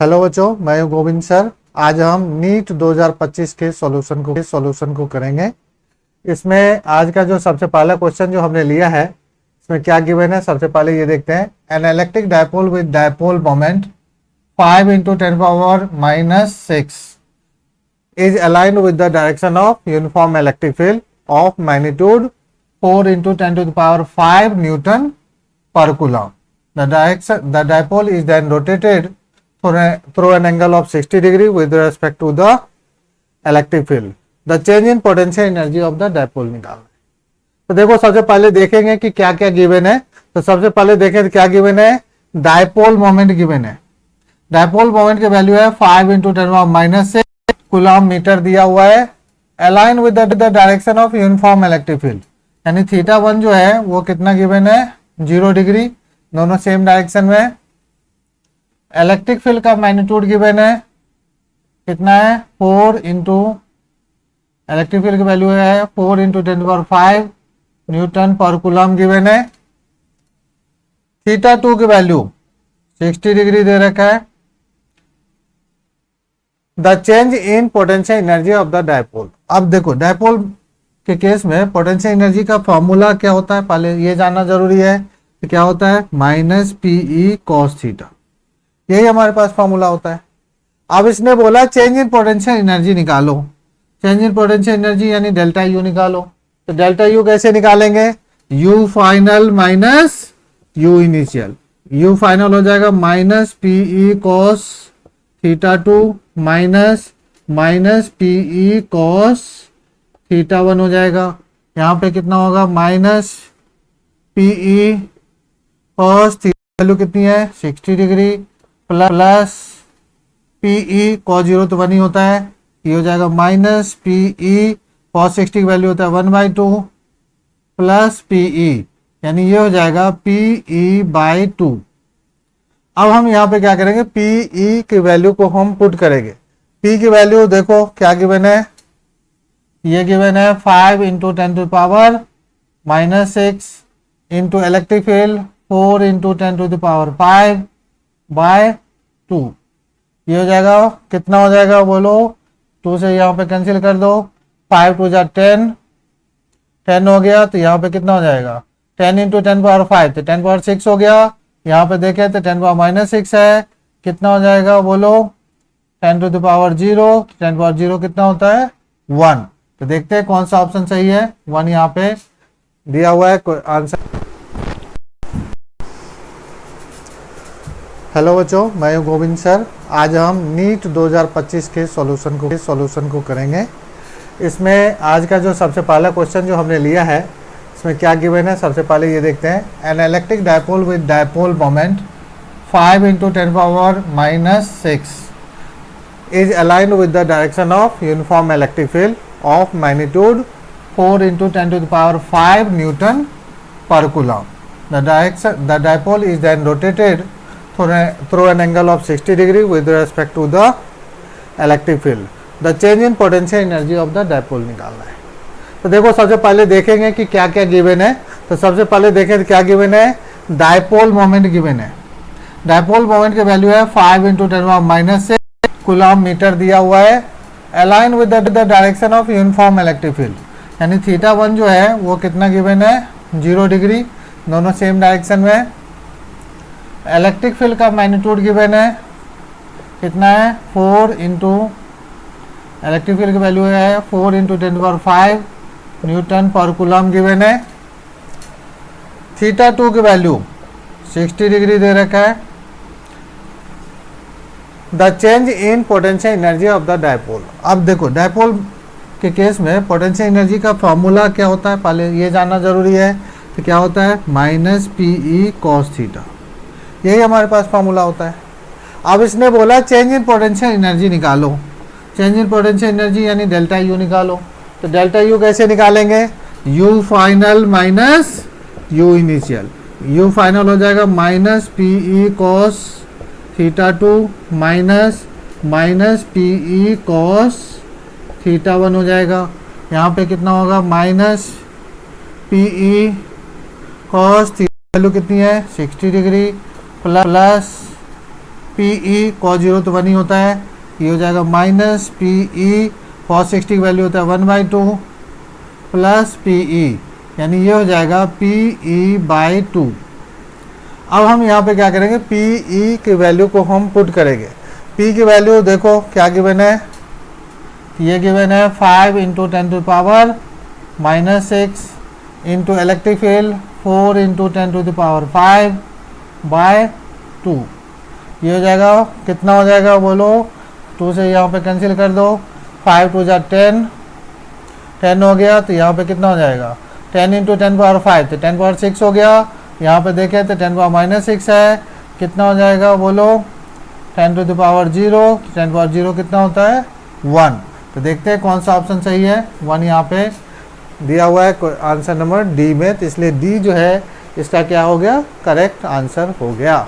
Hello बच्चों, मैं हूं गोविंद सर। आज हम नीट 2025 के सॉल्यूशन को करेंगे। इसमें आज का जो सबसे पहला क्वेश्चन जो हमने लिया है, इसमें क्या गिवन है सबसे पहले ये देखते हैं। An electric dipole with dipole moment 5 × 10⁻⁻6 is aligned with the direction of uniform electric field of magnitude 4 × 10⁵ Newton per coulomb. The dipole is then rotated through an angle of 60 degree with respect to the electric field. The change in potential energy of the dipole निकालना है। तो देखो सबसे पहले देखेंगे कि क्या क्या गिवन है। तो सबसे पहले देखें तो क्या गिवन है, डायपोल मोमेंट गिवन है। डायपोल मोमेंट की वैल्यू है 5 × 10⁻⁻6 कूलम मीटर दिया हुआ है। Align with the direction of uniform electric field, यानी θ1 जो है वो कितना गिवन है, 0 डिग्री, दोनों सेम डायरेक्शन में। इलेक्ट्रिक फील्ड का मैग्नीट्यूड गिवन है, कितना है, 4 × इलेक्ट्रिक फील्ड की वैल्यू है 4 × 10⁵ न्यूटन पर कूलम गिवन है। θ2 की वैल्यू 60 डिग्री दे रखा है। The change in potential energy of the dipole. अब देखो डायपोल के केस में पोटेंशियल एनर्जी का फॉर्मूला क्या होता है, पहले ये जानना जरूरी है कि क्या होता है, -PE cos θ, यही हमारे पास फॉर्मूला होता है। अब इसने बोला चेंज इन पोटेंशियल एनर्जी निकालो। चेंज इन पोटेंशियल एनर्जी यानी डेल्टा यू निकालो। तो डेल्टा यू कैसे निकालेंगे, you final minus you initial. You final हो जाएगा -PE cos θ2 -PE cos θ1 हो जाएगा। यहाँ पे कितना होगा, -PE cos θ वैल्यू कितनी है, 60 डिग्री, प्लस PE cos 0 तो 1 ही होता है, ये हो जाएगा -PE cos 60 की वैल्यू होता है 1/2 प्लस PE, यानी ये हो जाएगा PE/2। अब हम यहाँ पे क्या करेंगे, PE की वैल्यू को हम पुट करेंगे। P की वैल्यू देखो क्या गिवन है, ये गिवन है 5 × 10⁻⁻6 इंटू इलेक्ट्रिक फील्ड 4 × 10⁵/2। ये हो जाएगा, कितना हो जाएगा बोलो, 2 से यहाँ पे कैंसिल कर दो, 5 × 2 = 10 हो गया। तो यहाँ पे कितना हो जाएगा, 10 × 10⁵ तो 10⁻6 हो गया। यहाँ पे देखें तो 10⁻⁻6 है, कितना हो जाएगा बोलो, 10⁻0। 10⁻0 कितना होता है, 1। तो देखते हैं कौन सा ऑप्शन सही है। 1 यहाँ पे दिया हुआ है आंसर। हेलो बच्चों, मैं हूं गोविंद सर। आज हम नीट 2025 के सॉल्यूशन को करेंगे। इसमें आज का जो सबसे पहला क्वेश्चन जो हमने लिया है, इसमें क्या गिवन है सबसे पहले ये देखते हैं। An electric dipole with dipole moment 5 × 10⁻⁻6 is aligned with the direction of uniform electric field of magnitude 4 × 10⁵ Newton per coulomb. The dipole is then rotated through an angle of 60 degree with respect to the electric field. The change in potential energy of the dipole निकालना है। तो देखो सबसे पहले देखेंगे कि क्या क्या गिवन है। तो सबसे पहले देखें तो क्या गिवन है, डायपोल मोमेंट गिवन है। डायपोल मोमेंट की वैल्यू है 5 × 10⁻⁻6 कूलम मीटर दिया हुआ है। Align with the direction of uniform electric field, यानी θ1 जो है वो कितना गिवन है, 0 डिग्री, दोनों सेम डायरेक्शन में। इलेक्ट्रिक फील्ड का मैग्नीट्यूड गिवन है, कितना है, 4 × इलेक्ट्रिक फील्ड की वैल्यू है 4 × 10⁵ न्यूटन पर कूलम गिवन है। θ2 की वैल्यू 60 डिग्री दे रखा है। The change in potential energy of the dipole. अब देखो डायपोल के केस में पोटेंशियल एनर्जी का फॉर्मूला क्या होता है, पहले ये जानना जरूरी है। तो क्या होता है, -PE cos θ, यही हमारे पास फॉर्मूला होता है। अब इसने बोला चेंज इन पोटेंशियल एनर्जी निकालो। चेंज इन पोटेंशियल एनर्जी यानी डेल्टा यू निकालो। तो डेल्टा यू कैसे निकालेंगे, you final minus you initial. You final हो जाएगा -PE cos θ2 -PE cos θ1 हो जाएगा। यहाँ पे कितना होगा, -PE cos θ वैल्यू कितनी है, 60 degree, plus P E cos 0 तो 1 ही होता है, ये हो जाएगा माइनस पी ई कॉस 60 की वैल्यू होता है 1/2 प्लस पी ई, यानी ये हो जाएगा पी ई बाई 2। अब हम यहाँ पे क्या करेंगे, पी ई की वैल्यू को हम पुट करेंगे। पी की वैल्यू देखो क्या गिवन है, ये गिवन है 5 into 10⁻⁻6 into electric field 4 into 10⁵/2। ये हो जाएगा, कितना हो जाएगा बोलो, 2 से यहाँ पे कैंसिल कर दो, 5 2 जा 10, 10 हो गया, तो यहाँ पे कितना हो जाएगा 10 इंटू 10⁵ तो 10⁻6 हो गया। यहाँ पे देखें तो 10⁻⁻6 है, कितना हो जाएगा बोलो 10⁻0, 10⁻0 कितना होता है 1। तो देखते हैं कौन सा ऑप्शन सही है, 1 यहाँ पे दिया हुआ है आंसर नंबर डी में, तो इसलिए डी जो है इसका क्या हो गया, करेक्ट आंसर हो गया।